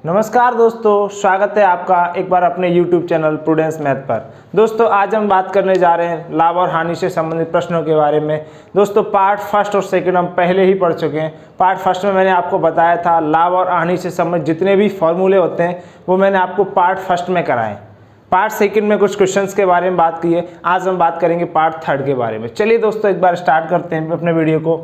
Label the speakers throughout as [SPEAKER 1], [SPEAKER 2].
[SPEAKER 1] नमस्कार दोस्तों, स्वागत है आपका एक बार अपने YouTube चैनल प्रूडेंस मैथ पर। दोस्तों आज हम बात करने जा रहे हैं लाभ और हानि से संबंधित प्रश्नों के बारे में। दोस्तों पार्ट फर्स्ट और सेकंड हम पहले ही पढ़ चुके हैं। पार्ट फर्स्ट में मैंने आपको बताया था लाभ और हानि से संबंधित जितने भी फॉर्मूले होते हैं वो मैंने आपको पार्ट फर्स्ट में कराए। पार्ट सेकंड में कुछ क्वेश्चंस के बारे में बात की है, आज हम बात करेंगे पार्ट थर्ड के बारे में। चलिए दोस्तों एक बार स्टार्ट करते हैं अपने वीडियो को।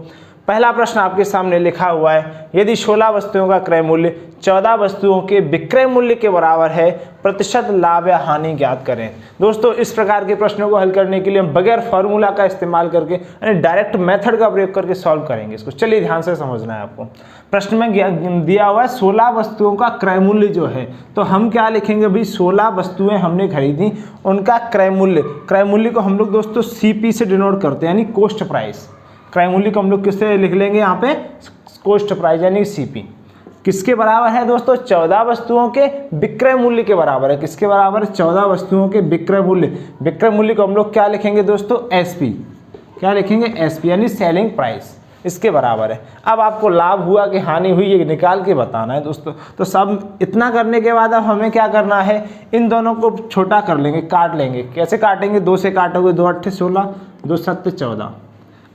[SPEAKER 1] पहला प्रश्न आपके सामने लिखा हुआ है, यदि 16 वस्तुओं का क्रय मूल्य 14 वस्तुओं के विक्रय मूल्य के बराबर है, प्रतिशत लाभ या हानि ज्ञात करें। दोस्तों इस प्रकार के प्रश्नों को हल करने के लिए हम बगैर फार्मूला का इस्तेमाल करके यानी डायरेक्ट मेथड का प्रयोग करके सॉल्व करेंगे इसको। चलिए ध्यान से समझना है आपको। प्रश्न में दिया हुआ है 16 वस्तुओं का क्रय मूल्य जो है, तो हम क्या लिखेंगे भाई, 16 वस्तुएं हमने खरीदी, उनका क्रय मूल्य को हम लोग दोस्तों सीपी से डिनोट करते हैं, यानी कॉस्ट प्राइस। क्रय मूल्य को हम लोग किससे लिख लेंगे, यहाँ पे कॉस्ट प्राइस यानी सीपी। किसके बराबर है दोस्तों, 14 वस्तुओं के विक्रय मूल्य के बराबर है। किसके बराबर है, 14 वस्तुओं के विक्रय मूल्य को हम लोग क्या लिखेंगे दोस्तों, एसपी। क्या लिखेंगे, एसपी यानी सेलिंग प्राइस, इसके बराबर है। अब आपको लाभ हुआ कि हानि हुई ये निकाल के बताना है दोस्तों। तो सब इतना करने के बाद अब हमें क्या करना है, इन दोनों को छोटा कर लेंगे, काट लेंगे। कैसे काटेंगे, 2 से काटोगे, 2 8 16, 2 7 14।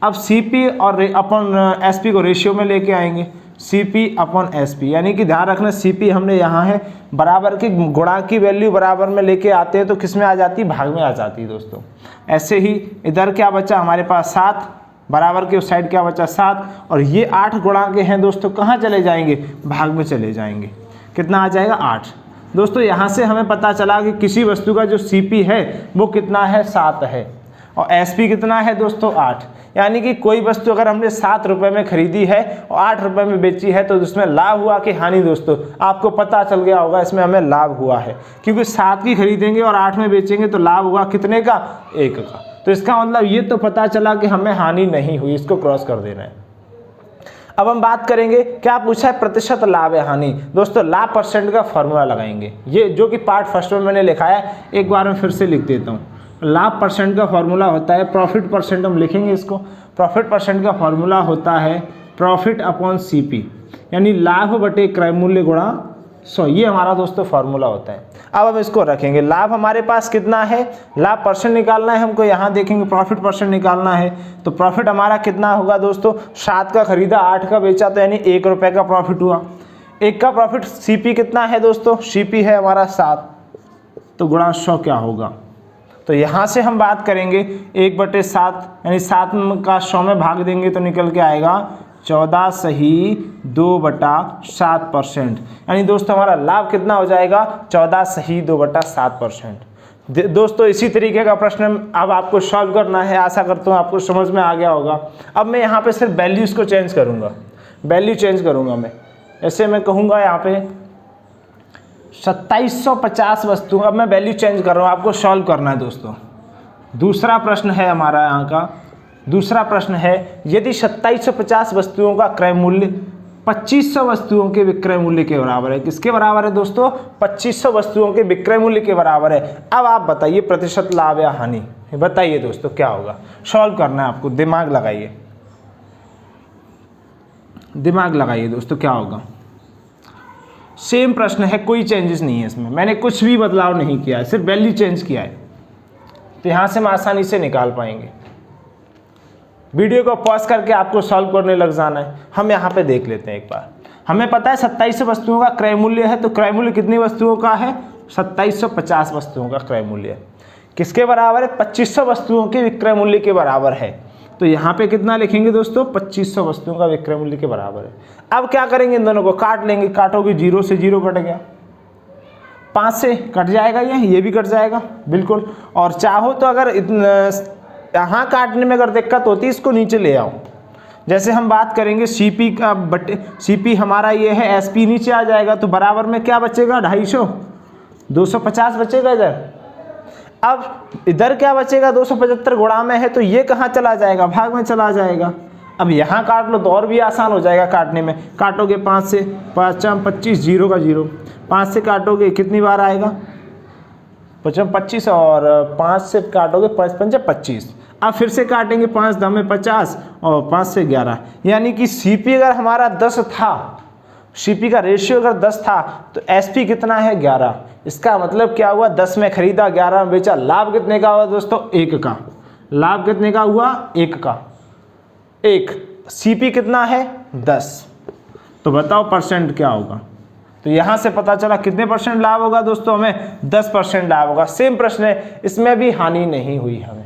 [SPEAKER 1] अब सीपी और अपन एसपी को रेशियो में लेके आएंगे, सीपी अपॉन एसपी, यानी कि ध्यान रखना सीपी हमने यहाँ है बराबर की गुणा की वैल्यू बराबर में लेके आते हैं तो किस में आ जाती है, भाग में आ जाती है दोस्तों। ऐसे ही इधर क्या बचा हमारे पास 7, बराबर के उस साइड क्या बचा 7, और ये 8 गुणा के हैं दोस्तों, कहाँ चले जाएंगे, भाग में चले जाएंगे। कितना आ जाएगा, 8। दोस्तों यहाँ से हमें पता चला कि किसी वस्तु का जो सीपी है वो कितना है, 7 है, और एसपी कितना है दोस्तों, 8। यानी कि कोई वस्तु अगर हमने 7 रुपये में खरीदी है और 8 रुपये में बेची है तो उसमें लाभ हुआ कि हानि, दोस्तों आपको पता चल गया होगा इसमें हमें लाभ हुआ है, क्योंकि 7 की खरीदेंगे और 8 में बेचेंगे तो लाभ हुआ कितने का, 1 का। तो इसका मतलब ये तो पता चला कि हमें हानि नहीं हुई, इसको क्रॉस कर देना है। अब हम बात करेंगे, क्या पूछा है, प्रतिशत लाभ या हानि। दोस्तों लाभ परसेंट का फॉर्मूला लगाएंगे, ये जो कि पार्ट फर्स्ट में मैंने लिखा है, एक बार मैं फिर से लिख देता हूँ। लाभ परसेंट का फॉर्मूला होता है प्रॉफिट परसेंट, हम लिखेंगे इसको। प्रॉफिट परसेंट का फॉर्मूला होता है प्रॉफिट अपॉन सीपी, यानी लाभ बटे क्रय मूल्य गुणा 100। ये हमारा दोस्तों फॉर्मूला होता है। अब हम इसको रखेंगे, लाभ हमारे पास कितना है, लाभ परसेंट निकालना है हमको, यहाँ देखेंगे प्रॉफिट परसेंट निकालना है। तो प्रॉफिट हमारा कितना होगा दोस्तों, 7 का खरीदा 8 का बेचा, तो यानी 1 रुपये का प्रॉफिट हुआ। 1 का प्रॉफिट, सीपी कितना है दोस्तों, सीपी है हमारा 7, तो गुणा 100 क्या होगा। तो यहाँ से हम बात करेंगे 1/7, यानी 7 का 100 में भाग देंगे तो निकल के आएगा 14 सही 2/7%। यानी दोस्तों हमारा लाभ कितना हो जाएगा, 14 सही 2/7%। दोस्तों इसी तरीके का प्रश्न अब आपको सॉल्व करना है। आशा करता हूँ आपको समझ में आ गया होगा। अब मैं यहाँ पे सिर्फ वैल्यूज़ को चेंज करूँगा, वैल्यू चेंज करूँगा मैं। ऐसे मैं कहूँगा यहाँ पे 2750 वस्तु, अब मैं वैल्यू चेंज कर रहा हूँ, आपको सॉल्व करना है दोस्तों। दूसरा प्रश्न है हमारा यहाँ का, दूसरा प्रश्न है, यदि 2750 वस्तुओं का क्रय मूल्य 2500 वस्तुओं के विक्रय मूल्य के बराबर है। किसके बराबर है दोस्तों, 2500 वस्तुओं के विक्रय मूल्य के बराबर है। अब आप बताइए प्रतिशत लाभ या हानि, बताइए दोस्तों क्या होगा। सॉल्व करना है आपको, दिमाग लगाइए, दिमाग लगाइए दोस्तों, क्या होगा। सेम प्रश्न है, कोई चेंजेस नहीं है इसमें, मैंने कुछ भी बदलाव नहीं किया है, सिर्फ वैल्यू चेंज किया है। तो यहाँ से हम आसानी से निकाल पाएंगे। वीडियो को पॉज करके आपको सॉल्व करने लग जाना है। हम यहाँ पे देख लेते हैं एक बार। हमें पता है 2700 वस्तुओं का क्रय मूल्य है, तो क्रय मूल्य कितनी वस्तुओं का है, 2750 वस्तुओं का क्रय मूल्य है। किसके बराबर है, 2500 वस्तुओं के विक्रय मूल्य के बराबर है। तो यहाँ पे कितना लिखेंगे दोस्तों, 2500 वस्तुओं का विक्रय मूल्य के बराबर है। अब क्या करेंगे, इन दोनों को काट लेंगे। काटोगे 0 से 0 कट गया, 5 से कट जाएगा, ये भी कट जाएगा बिल्कुल। और चाहो तो अगर यहाँ काटने में अगर दिक्कत होती है, इसको नीचे ले आओ। जैसे हम बात करेंगे सीपी का बटे, सीपी हमारा ये है, एसपी नीचे आ जाएगा, तो बराबर में क्या बचेगा, 250, 250 बचेगा इधर। अब इधर क्या बचेगा, 275 गुणा में है, तो ये कहाँ चला जाएगा, भाग में चला जाएगा। अब यहाँ काट लो तो और भी आसान हो जाएगा काटने में। काटोगे 5 से 5 25, 0 का 0, 5 से काटोगे कितनी बार आएगा, 25, और 5 से काटोगे 5 5 25। अब फिर से काटेंगे, 5 10 में 50 और 5 से 11, यानी कि सीपी अगर हमारा 10 था सीपी का रेशियो अगर 10 था तो एसपी कितना है 11। इसका मतलब क्या हुआ, 10 में खरीदा 11 में बेचा, लाभ कितने का हुआ दोस्तों 1 का। लाभ कितने का हुआ 1 का। 1 सीपी कितना है 10, तो बताओ परसेंट क्या होगा। तो यहां से पता चला कितने परसेंट लाभ होगा दोस्तों, हमें 10% लाभ होगा। सेम प्रश्न है, इसमें भी हानि नहीं हुई हमें।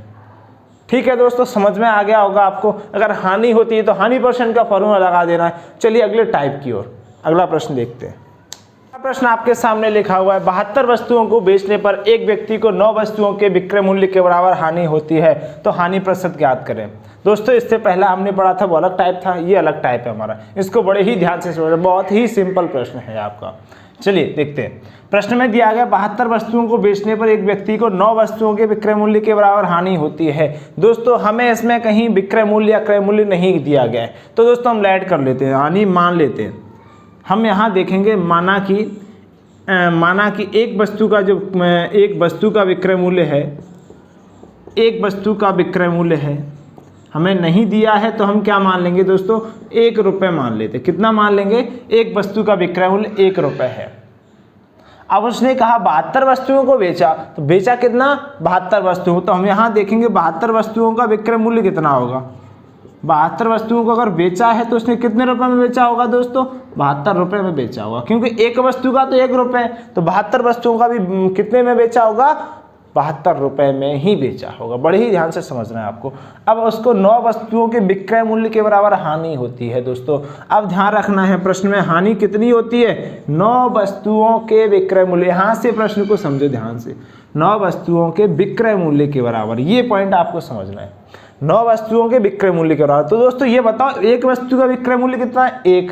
[SPEAKER 1] ठीक है दोस्तों, समझ में आ गया होगा आपको। अगर हानि होती है तो हानि परसेंट का फॉर्मूला लगा देना है। चलिए अगले टाइप की ओर, अगला प्रश्न देखते हैं। प्रश्न आपके सामने लिखा हुआ है, 72 वस्तुओं को बेचने पर एक व्यक्ति को 9 वस्तुओं के विक्रय मूल्य के बराबर हानि होती है, तो हानि प्रतिशत ज्ञात करें। दोस्तों इससे पहले हमने पढ़ा था वो अलग टाइप था, ये अलग टाइप है हमारा। इसको बड़े ही ध्यान से समझना, बहुत ही सिंपल प्रश्न है आपका। चलिए देखते हैं। प्रश्न में दिया गया 72 वस्तुओं को बेचने पर एक व्यक्ति को 9 वस्तुओं के विक्रय मूल्य के बराबर हानि होती है। दोस्तों हमें इसमें कहीं विक्रय मूल्य या क्रय मूल्य नहीं दिया गया है, तो दोस्तों हम ऐड कर लेते हैं, हानि मान लेते हैं। हम यहाँ देखेंगे माना कि एक वस्तु का विक्रय मूल्य है, एक वस्तु का विक्रय मूल्य है, हमें नहीं दिया है तो हम क्या मान लेंगे दोस्तों 1 रुपये मान लेते। कितना मान लेंगे, एक वस्तु का विक्रय मूल्य 1 रुपये है। अब उसने कहा 72 वस्तुओं को बेचा, तो बेचा कितना 72 वस्तुओं, तो हम यहाँ देखेंगे 72 वस्तुओं का विक्रय मूल्य कितना होगा। 72 वस्तुओं को अगर बेचा है तो उसने कितने रुपए में बेचा होगा दोस्तों 72 रुपये में बेचा होगा, क्योंकि एक वस्तु का तो 1 रुपये, तो 72 वस्तुओं का भी कितने में बेचा होगा 72 रुपये में ही बेचा होगा। बड़े ही ध्यान से समझना है आपको। अब उसको 9 वस्तुओं के विक्रय मूल्य के बराबर हानि होती है दोस्तों। अब ध्यान रखना है, प्रश्न में हानि कितनी होती है 9 वस्तुओं के विक्रय मूल्य। यहाँ से प्रश्न को समझो ध्यान से, 9 वस्तुओं के विक्रय मूल्य के बराबर, ये पॉइंट आपको समझना है। 9 वस्तुओं के विक्रय मूल्य के बराबर। तो दोस्तों ये बताओ एक वस्तु का विक्रय मूल्य कितना है 1,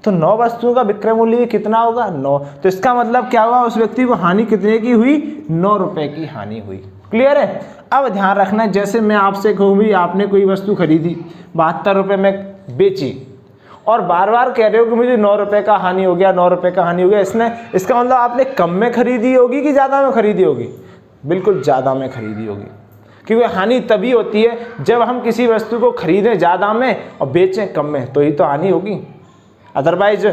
[SPEAKER 1] तो 9 वस्तुओं का विक्रय मूल्य कितना होगा 9। तो इसका मतलब क्या हुआ, उस व्यक्ति को हानि कितने की हुई 9 रुपए की हानि हुई। क्लियर है। अब ध्यान रखना, जैसे मैं आपसे कहूँ भी आपने कोई वस्तु खरीदी 72 रुपये में बेची और बार बार कह रहे हो कि मुझे 9 रुपये का हानि हो गया, 9 रुपये का हानि हो गया, इसका मतलब आपने कम में खरीदी होगी कि ज़्यादा में खरीदी होगी, बिल्कुल ज़्यादा में खरीदी होगी। क्योंकि हानि तभी होती है जब हम किसी वस्तु को खरीदें ज़्यादा में और बेचें कम में, तो ही तो हानि होगी। अदरवाइज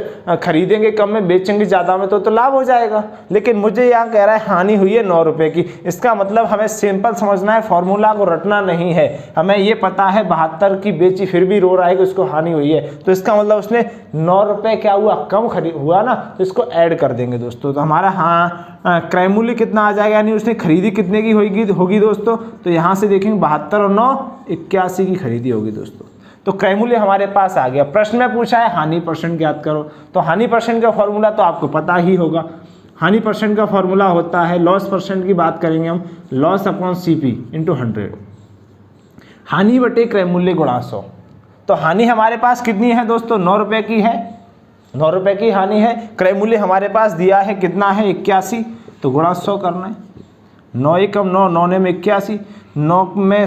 [SPEAKER 1] खरीदेंगे कम में बेचेंगे ज़्यादा में तो लाभ हो जाएगा। लेकिन मुझे यहाँ कह रहा है हानि हुई है 9 रुपये की। इसका मतलब हमें सिंपल समझना है, फॉर्मूला को रटना नहीं है। हमें ये पता है 72 की बेची फिर भी रो रहा है कि उसको हानि हुई है, तो इसका मतलब उसने 9 रुपये क्या हुआ कम हुआ ना, तो इसको ऐड कर देंगे दोस्तों। तो हमारा क्रय मूल्य कितना आ जाएगा, यानी उसने खरीदी कितने की होगी दोस्तों। तो यहाँ से देखेंगे 72 और 9 81 की खरीदी होगी दोस्तों। तो क्रय मूल्य हमारे पास आ गया। प्रश्न में पूछा है हानि परसेंट ज्ञात करो, तो हानि परसेंट का फॉर्मूला तो आपको पता ही होगा। हानि परसेंट का फॉर्मूला होता है, लॉस परसेंट की बात करेंगे हम, लॉस अपॉन सीपी इंटू 100, हानि बटे क्रय मूल्य गुणा 100। तो हानि हमारे पास कितनी है दोस्तों 9 रुपये की है, 9 रुपये की हानि है। क्रय मूल्य हमारे पास दिया है कितना है 81, तो गुणा 100 करना है। 9 एकम 9, 9 ने में 81, 9 में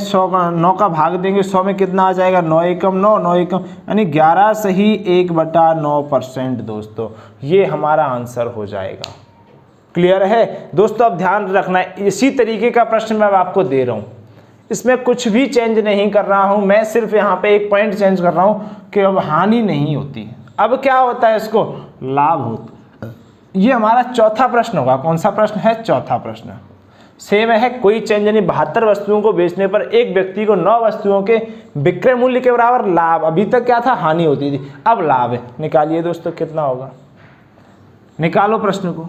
[SPEAKER 1] 9 का भाग देंगे 100 में कितना आ जाएगा 9 एकम 9, 9 एकम यानी 11 सही 1/9% दोस्तों, ये हमारा आंसर हो जाएगा। क्लियर है दोस्तों। अब ध्यान रखना है, इसी तरीके का प्रश्न मैं आपको दे रहा हूँ, इसमें कुछ भी चेंज नहीं कर रहा हूँ मैं, सिर्फ यहाँ पे एक पॉइंट चेंज कर रहा हूँ कि अब हानि नहीं होती, अब क्या होता है इसको लाभ होता है। ये हमारा चौथा प्रश्न होगा। कौन सा प्रश्न है, चौथा प्रश्न। सेम है, कोई चेंज नहीं। 72 वस्तुओं को बेचने पर एक व्यक्ति को 9 वस्तुओं के विक्रय मूल्य के बराबर लाभ, अभी तक क्या था हानि होती थी, अब लाभ है। निकालिए दोस्तों कितना होगा, निकालो प्रश्न को।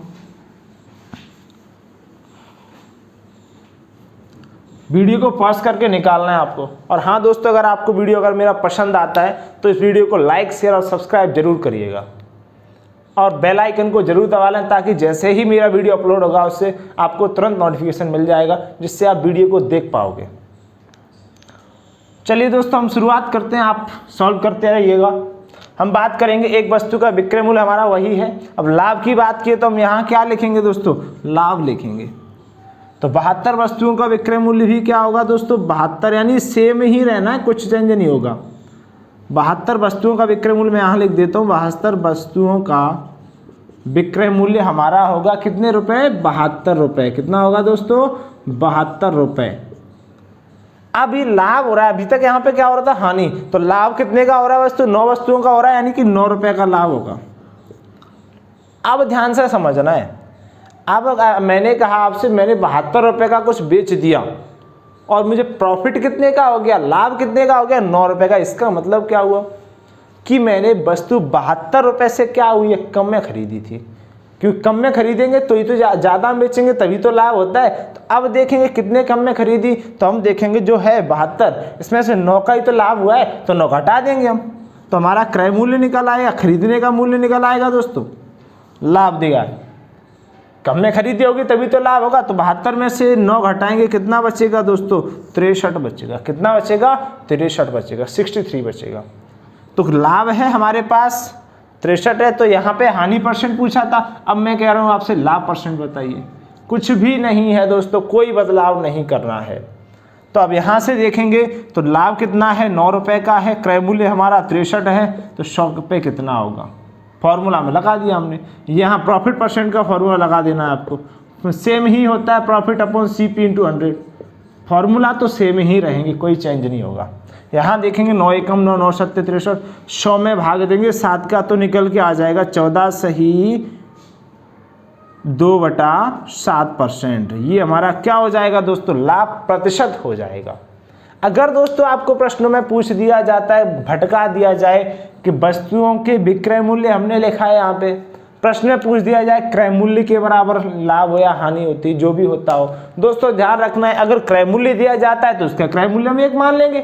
[SPEAKER 1] वीडियो को पॉज करके निकालना है आपको। और हाँ दोस्तों, अगर आपको वीडियो अगर मेरा पसंद आता है तो इस वीडियो को लाइक शेयर और सब्सक्राइब जरूर करिएगा और बेल आइकन को जरूर दबा लें, ताकि जैसे ही मेरा वीडियो अपलोड होगा उससे आपको तुरंत नोटिफिकेशन मिल जाएगा, जिससे आप वीडियो को देख पाओगे। चलिए दोस्तों हम शुरुआत करते हैं, आप सॉल्व करते रहिएगा। हम बात करेंगे एक वस्तु का विक्रय मूल्य हमारा वही है। अब लाभ की बात की तो हम यहाँ क्या लिखेंगे दोस्तों, लाभ लिखेंगे। तो 72 वस्तुओं का विक्रय मूल्य भी क्या होगा दोस्तों 72, यानी सेम ही रहना है, कुछ चेंज नहीं होगा। 72 वस्तुओं का विक्रय मूल्य मैं यहाँ लिख देता हूँ, 72 वस्तुओं का विक्रय मूल्य हमारा होगा कितने रुपए 72 रुपए। कितना होगा दोस्तों 72 रुपए। अब ये लाभ हो रहा है, अभी तक यहाँ पे क्या हो रहा था हानि, तो लाभ कितने का हो रहा है दोस्तों 9 वस्तुओं का हो रहा है, यानी कि 9 रुपए का लाभ होगा। अब ध्यान से समझना है। अब मैंने कहा आपसे, मैंने 72 रुपये का कुछ बेच दिया और मुझे प्रॉफिट कितने का हो गया, लाभ कितने का हो गया, 9 रुपये का। इसका मतलब क्या हुआ कि मैंने वस्तु 72 रुपये से क्या हुई है, कम में खरीदी थी। क्योंकि कम में खरीदेंगे तो ही तो ज़्यादा बेचेंगे, तभी तो लाभ होता है। तो अब देखेंगे कितने कम में खरीदी, तो हम देखेंगे जो है 72, इसमें से 9 का ही तो लाभ हुआ है, तो 9 घटा देंगे हम, तो हमारा क्रय मूल्य निकल आएगा, खरीदने का मूल्य निकल आएगा दोस्तों, लाभ देगा। कम में खरीदी होगी तभी तो लाभ होगा। तो 72 में से 9 घटाएंगे, कितना बचेगा दोस्तों, 63 बचेगा। कितना बचेगा, 63 बचेगा, 63 बचेगा। तो लाभ है हमारे पास 63 है। तो यहाँ पे हानि परसेंट पूछा था, अब मैं कह रहा हूँ आपसे लाभ परसेंट बताइए। कुछ भी नहीं है दोस्तों, कोई बदलाव नहीं करना है। तो अब यहाँ से देखेंगे तो लाभ कितना है, 9 रुपये का है, क्रय मूल्य हमारा 63 है, तो 100 रुपये कितना होगा, फॉर्मूला में लगा दिया हमने। यहाँ प्रॉफिट परसेंट का फॉर्मूला लगा देना है आपको, सेम ही होता है प्रॉफिट अपॉन CP × 100, फॉर्मूला तो सेम ही रहेंगे, कोई चेंज नहीं होगा। यहाँ देखेंगे 9 एकम 9, 9 सत्ते 63, 100 में भाग देंगे, 7 का तो निकल के आ जाएगा 14 सही 2/7%। ये हमारा क्या हो जाएगा दोस्तों, लाभ प्रतिशत हो जाएगा। अगर दोस्तों आपको प्रश्नों में पूछ दिया जाता है, भटका दिया जाए कि वस्तुओं के विक्रय मूल्य हमने लिखा है, यहाँ पे प्रश्न में पूछ दिया जाए क्रय मूल्य के बराबर लाभ हो या हानि होती, जो भी होता हो दोस्तों ध्यान रखना है, अगर क्रय मूल्य दिया जाता है तो उसका क्रय मूल्य हम 1 मान लेंगे,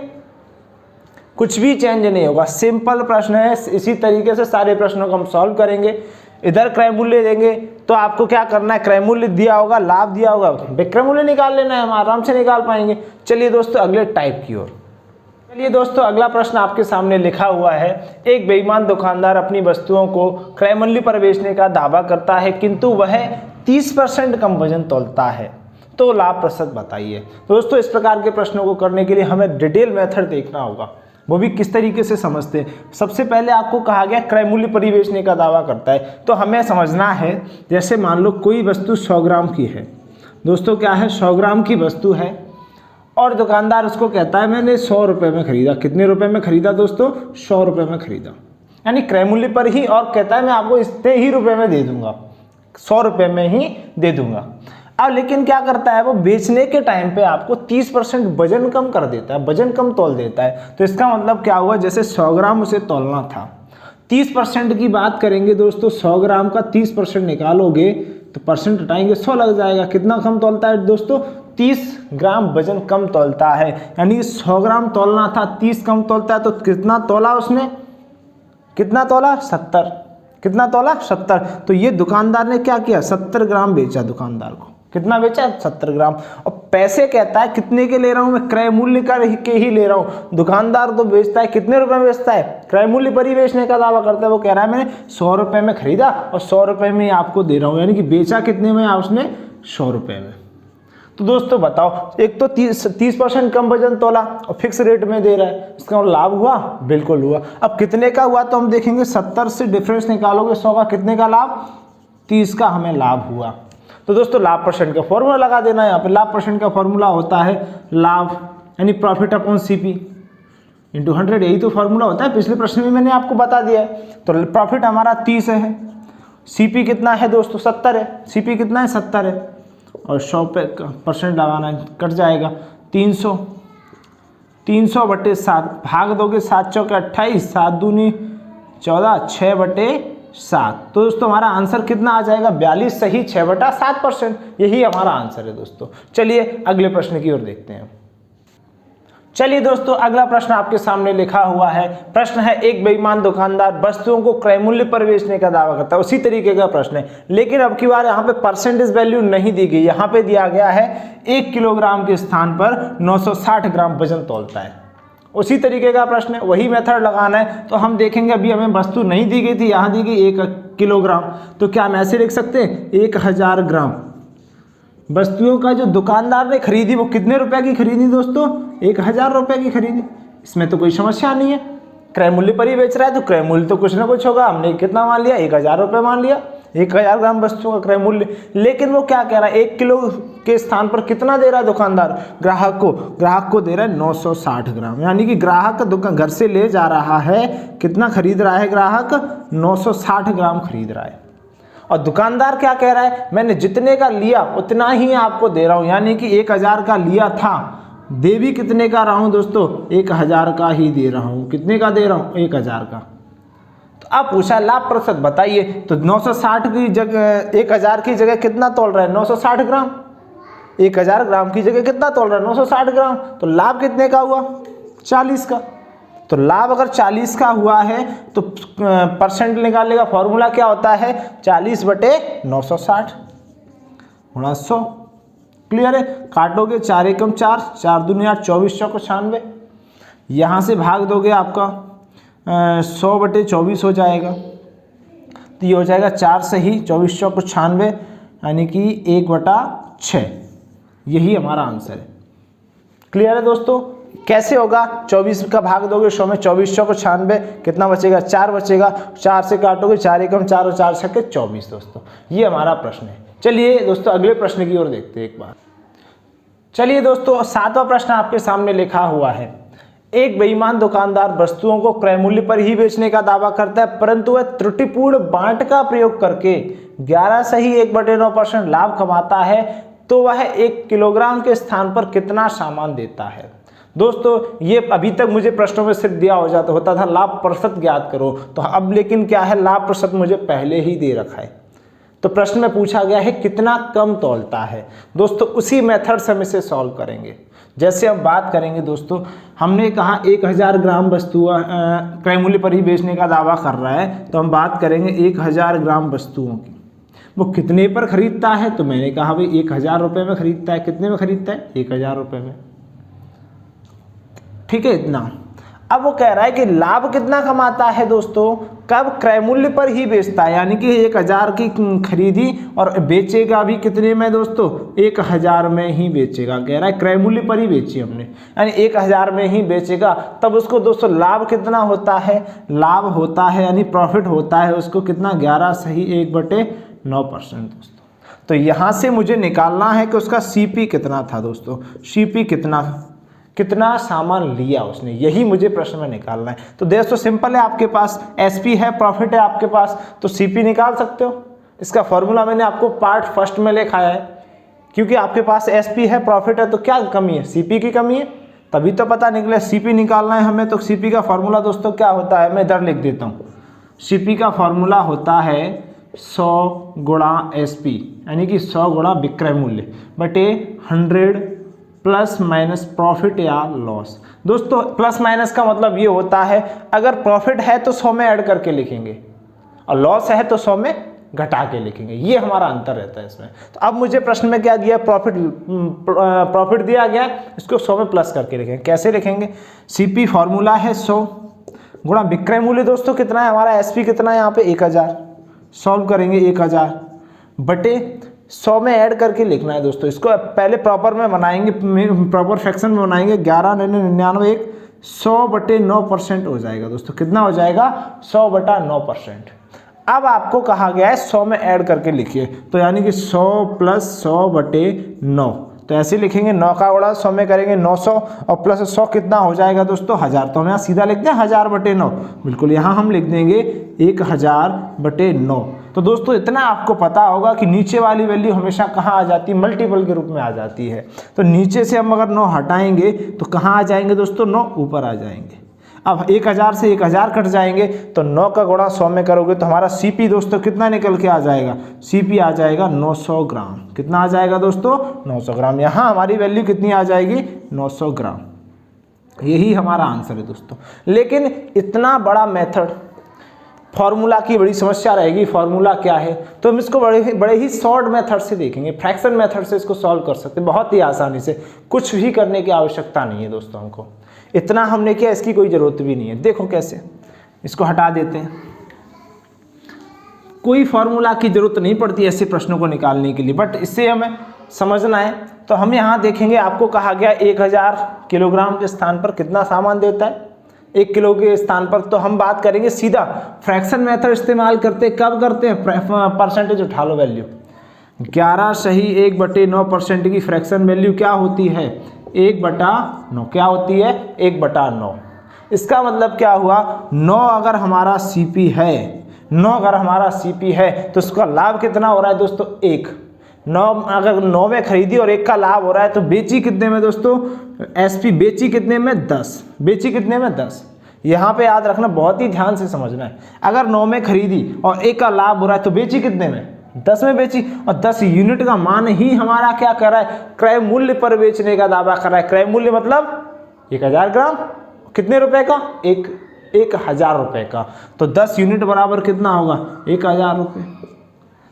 [SPEAKER 1] कुछ भी चेंज नहीं होगा। सिंपल प्रश्न है, इसी तरीके से सारे प्रश्नों को हम सॉल्व करेंगे। इधर क्रय मूल्य देंगे तो आपको क्या करना है, क्रय मूल्य दिया होगा, लाभ दिया होगा, विक्रय मूल्य निकाल लेना है, हम आराम से निकाल पाएंगे। चलिए दोस्तों अगले टाइप की ओर। चलिए दोस्तों अगला प्रश्न आपके सामने लिखा हुआ है, एक बेईमान दुकानदार अपनी वस्तुओं को क्रय मूल्य पर बेचने का दावा करता है किंतु वह 30% कम वजन तौलता है, तो लाभ प्रतिशत बताइए। दोस्तों इस प्रकार के प्रश्नों को करने के लिए हमें डिटेल मेथड देखना होगा, वो भी किस तरीके से समझते हैं। सबसे पहले आपको कहा गया क्रय मूल्य पर ही बेचने का दावा करता है, तो हमें समझना है, जैसे मान लो कोई वस्तु 100 ग्राम की है दोस्तों, क्या है 100 ग्राम की वस्तु है और दुकानदार उसको कहता है मैंने 100 रुपये में खरीदा। कितने रुपए में खरीदा दोस्तों, 100 रुपये में खरीदा, यानी क्रय मूल्य पर ही, और कहता है मैं आपको इतने ही रुपये में दे दूंगा, 100 रुपये में ही दे दूंगा। अब लेकिन क्या करता है वो, बेचने के टाइम पे आपको 30% वजन कम कर देता है, वजन कम तौल देता है। तो इसका मतलब क्या हुआ, जैसे 100 ग्राम उसे तौलना था, 30% की बात करेंगे दोस्तों, 100 ग्राम का 30% निकालोगे तो परसेंट हटाएंगे, 100 लग जाएगा। कितना कम तौलता है दोस्तों, 30 ग्राम वजन कम तौलता है, यानी 100 ग्राम तौलना था, 30 कम तौलता है। तो कितना तौला उसने, कितना तौला, 70। कितना तौला, 70। तो ये दुकानदार ने क्या किया, 70 ग्राम बेचा दुकानदार को। कितना बेचा, 70 ग्राम। और पैसे कहता है कितने के ले रहा हूं मैं, क्रय मूल्य के ही ले रहा हूं। दुकानदार तो बेचता है कितने रुपए में बेचता है, क्रय मूल्य पर ही बेचने का दावा करता है। वो कह रहा है मैंने 100 रुपए में खरीदा और 100 रुपए में आपको दे रहा हूं, यानी कि बेचा कितने में उसने, 100 रुपए में। तो दोस्तों बताओ, एक तो 30% कम वजन तोला और फिक्स रेट में दे रहा है, इसका लाभ हुआ, बिल्कुल हुआ। अब कितने का हुआ तो हम देखेंगे, 70 से डिफरेंस निकालोगे 100 का, कितने का लाभ, 30 का हमें लाभ हुआ। तो दोस्तों लाभ परसेंट का फॉर्मूला लगा देना है यहाँ पे। लाभ परसेंट का फॉर्मूला होता है लाभ यानी प्रॉफिट अपॉन CP × 100, यही तो फॉर्मूला होता है, पिछले प्रश्न में मैंने आपको बता दिया है। तो प्रॉफिट हमारा 30 है, CP कितना है दोस्तों, 70 है, CP कितना है, 70 है, और 100% लगाना है, कट जाएगा 300, 300/7 भाग दोगे, 7 चौके 28, 7 दूनी 14, 6/7। तो दोस्तों हमारा आंसर कितना आ जाएगा, 42 सही 6/7%, यही हमारा आंसर है दोस्तों। चलिए अगले प्रश्न की ओर देखते हैं। चलिए दोस्तों अगला प्रश्न आपके सामने लिखा हुआ है। प्रश्न है, एक बेईमान दुकानदार वस्तुओं को क्रय मूल्य पर बेचने का दावा करता है। उसी तरीके का प्रश्न है, लेकिन अब की बार यहाँ पे परसेंटेज वैल्यू नहीं दी गई। यहाँ पे दिया गया है 1 किलोग्राम के स्थान पर 960 ग्राम वजन तौलता है। उसी तरीके का प्रश्न है, वही मेथड लगाना है। तो हम देखेंगे, अभी हमें वस्तु नहीं दी गई थी, यहाँ दी गई 1 किलोग्राम, तो क्या हम ऐसे लिख सकते हैं 1000 ग्राम वस्तुओं का जो दुकानदार ने खरीदी वो कितने रुपए की खरीदी दोस्तों, 1000 रुपए की खरीदी। इसमें तो कोई समस्या नहीं है, क्रय मूल्य पर ही बेच रहा है तो क्रय मूल्य तो कुछ ना कुछ होगा। हमने कितना मान लिया, 1000 रुपये मान लिया, 1000 ग्राम वस्तुओं का क्रय मूल्य। लेकिन वो क्या कह रहा है, 1 किलो के स्थान पर कितना दे रहा है दुकानदार, ग्राहक को दे रहा है 960 ग्राम, यानी कि ग्राहक दुकान घर से ले जा रहा है, कितना खरीद रहा है ग्राहक, 960 ग्राम खरीद रहा है। और दुकानदार क्या कह रहा है, मैंने जितने का लिया उतना ही आपको दे रहा हूँ, यानी कि 1000 का लिया था, दे भी कितने का रहा हूँ दोस्तों, 1000 का ही दे रहा हूँ। कितने का दे रहा हूँ, 1000 का। तो अब पूछा लाभ प्रतिशत बताइए, तो 960 की जगह 1000 की जगह कितना तोल रहा है, 960 ग्राम। 1000 ग्राम की जगह कितना तोल रहा है, 960 ग्राम। तो लाभ कितने का हुआ, 40 का। तो लाभ अगर 40 का हुआ है तो परसेंट निकालने का फॉर्मूला क्या होता है, 40/960 गुणा 100। क्लियर है, काटोगे 4 एकम 4, 4 दूनी 8, 24 चौको 96। यहाँ से भाग दोगे आपका 100/24 हो जाएगा, तो ये हो जाएगा 4 से ही 24 चौको 96, यानी कि 1/6। यही हमारा आंसर है। क्लियर है दोस्तों, कैसे होगा, 24 का भाग दोगे 100 में, 24 चौको 96, कितना बचेगा, 4 बचेगा। 4 से काटोगे 4 एकम 4 और 4 छक्के 24 दोस्तों। ये हमारा प्रश्न है। चलिए दोस्तों अगले प्रश्न की ओर देखते हैं एक बार। चलिए दोस्तों 7वां प्रश्न आपके सामने लिखा हुआ है, एक बेईमान दुकानदार वस्तुओं को क्रय मूल्य पर ही बेचने का दावा करता है, परंतु वह त्रुटिपूर्ण बांट का प्रयोग करके 11 सही 1/9% लाभ कमाता है, तो वह 1 किलोग्राम के स्थान पर कितना सामान देता है। दोस्तों ये अभी तक मुझे प्रश्नों में सिर्फ दिया होता था लाभ प्रतिशत ज्ञात करो, तो अब लेकिन क्या है, लाभ प्रतिशत मुझे पहले ही दे रखा है। तो प्रश्न में पूछा गया है कितना कम तौलता है। दोस्तों उसी मेथड से हम इसे सॉल्व करेंगे। जैसे हम बात करेंगे दोस्तों, हमने कहा 1000 ग्राम वस्तुओं क्रय मूल्य पर ही बेचने का दावा कर रहा है, तो हम बात करेंगे 1000 ग्राम वस्तुओं की। वो कितने पर खरीदता है, तो मैंने कहा भाई 1000 रुपये में खरीदता है। कितने में खरीदता है, 1000 रुपये में। ठीक है इतना। अब वो कह रहा है कि लाभ कितना कमाता है दोस्तों, कब, क्रय मूल्य पर ही बेचता है, यानी कि 1000 की खरीदी और बेचेगा भी कितने में दोस्तों, 1000 में ही बेचेगा। कह रहा है क्रय मूल्य पर ही बेची हमने, यानी 1000 में ही बेचेगा। तब उसको दोस्तों लाभ कितना होता है, लाभ होता है यानी प्रॉफिट होता है उसको कितना, 11 सही 1/9% दोस्तों। तो यहाँ से मुझे निकालना है कि उसका सीपी कितना था दोस्तों, सीपी कितना सामान लिया उसने, यही मुझे प्रश्न में निकालना है। तो दोस्तों सिंपल है, आपके पास एसपी है, प्रॉफिट है आपके पास, तो सीपी निकाल सकते हो। इसका फॉर्मूला मैंने आपको पार्ट फर्स्ट में लिखाया है, क्योंकि आपके पास एसपी है, प्रॉफिट है, तो क्या कमी है, सीपी की कमी है, तभी तो पता निकले। सीपी निकालना है हमें, तो सीपी का फॉर्मूला दोस्तों क्या होता है, मैं इधर लिख देता हूँ। सीपी का फॉर्मूला होता है 100 गुणा एसपी, यानी कि 100 गुणा विक्रय मूल्य बटे 100 प्लस माइनस प्रॉफिट या लॉस। दोस्तों प्लस माइनस का मतलब ये होता है, अगर प्रॉफिट है तो 100 में ऐड करके लिखेंगे और लॉस है तो 100 में घटा के लिखेंगे, ये हमारा अंतर रहता है इसमें। तो अब मुझे प्रश्न में क्या दिया, प्रॉफिट दिया गया, इसको 100 में प्लस करके लिखेंगे। कैसे लिखेंगे, सीपी फॉर्मूला है 100 गुणा विक्रय मूल्य दोस्तों कितना है हमारा, एसपी कितना है यहाँ पे 1000, सॉल्व करेंगे 1000 बटे 100 में ऐड करके लिखना है दोस्तों। इसको पहले प्रॉपर में बनाएंगे, प्रॉपर फ्रैक्शन में बनाएंगे, 11 99 1 100/9% हो जाएगा दोस्तों। कितना हो जाएगा, 100/9%। अब आपको कहा गया है 100 में ऐड करके लिखिए, तो यानी कि 100 प्लस 100/9, तो ऐसे लिखेंगे 9 का गुणा 100 में करेंगे 900 और प्लस 100 कितना हो जाएगा दोस्तों, 1000। तो हम यहाँ सीधा लिखते हैं 1000/9, बिल्कुल यहाँ हम लिख देंगे 1000/9। तो दोस्तों इतना आपको पता होगा कि नीचे वाली वैल्यू हमेशा कहाँ आ जाती है, मल्टीपल के रूप में आ जाती है। तो नीचे से हम अगर 9 हटाएंगे तो कहाँ आ जाएंगे दोस्तों, 9 ऊपर आ जाएंगे। अब 1000 से 1000 कट जाएंगे, तो 9 का गुणा 100 में करोगे तो हमारा सीपी दोस्तों कितना निकल के आ जाएगा, सीपी आ जाएगा 900 ग्राम। कितना आ जाएगा दोस्तों, 900 ग्राम। यहाँ हमारी वैल्यू कितनी आ जाएगी, 900 ग्राम। यही हमारा आंसर है दोस्तों। लेकिन इतना बड़ा मेथड, फॉर्मूला की बड़ी समस्या रहेगी, फॉर्मूला क्या है, तो हम इसको बड़े ही शॉर्ट मेथड से देखेंगे, फ्रैक्शन मेथड से इसको सॉल्व कर सकते हैं बहुत ही आसानी से। कुछ भी करने की आवश्यकता नहीं है दोस्तों, हमको इतना हमने किया, इसकी कोई ज़रूरत भी नहीं है। देखो कैसे, इसको हटा देते हैं, कोई फॉर्मूला की ज़रूरत नहीं पड़ती ऐसे प्रश्नों को निकालने के लिए, बट इससे हमें समझना है। तो हम यहाँ देखेंगे, आपको कहा गया 1000 किलोग्राम के स्थान पर कितना सामान देता है, 1 किलो के स्थान पर। तो हम बात करेंगे सीधा फ्रैक्शन मेथड इस्तेमाल करते, कब करते हैं, परसेंटेज उठा लो वैल्यू। 11 सही 1/9% की फ्रैक्शन वैल्यू क्या होती है, 1/9। क्या होती है, 1/9। इसका मतलब क्या हुआ, 9 अगर हमारा सीपी है, 9 अगर हमारा सीपी है तो उसका लाभ कितना हो रहा है दोस्तों 1। 9 अगर 9 में खरीदी और 1 का लाभ हो रहा है तो बेची कितने में दोस्तों, एसपी बेची कितने में 10, बेची कितने में 10। यहाँ पे याद रखना, बहुत ही ध्यान से समझना है। अगर 9 में खरीदी और 1 का लाभ हो रहा है तो बेची कितने में, 10 में बेची, और 10 यूनिट का मान ही हमारा क्या कर रहा है, क्रय मूल्य पर बेचने का दावा कर रहा है। क्रय मूल्य मतलब 1000 ग्राम, कितने रुपए का, 1000 रुपए का। तो 10 यूनिट बराबर कितना होगा, 1000 रुपये।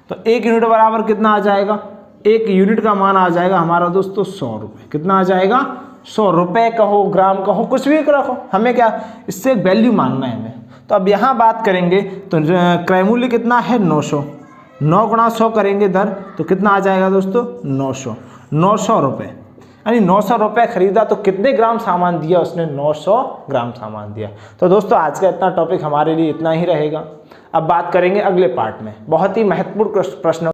[SPEAKER 1] तो 1 यूनिट बराबर कितना आ जाएगा, 1 यूनिट का मान आ जाएगा हमारा दोस्तों 100 रुपये। कितना आ जाएगा, 100 रुपये कहो, ग्राम कहो, कुछ भी रखो, हमें क्या, इससे वैल्यू मानना है हमें। तो अब यहाँ बात करेंगे तो क्रय मूल्य कितना है 900, 9 गुणा 100 करेंगे दर, तो कितना आ जाएगा दोस्तों 900 रुपये। यानी 900 रुपये खरीदा तो कितने ग्राम सामान दिया उसने, 900 ग्राम सामान दिया। तो दोस्तों आज का इतना टॉपिक हमारे लिए इतना ही रहेगा। अब बात करेंगे अगले पार्ट में बहुत ही महत्वपूर्ण प्रश्न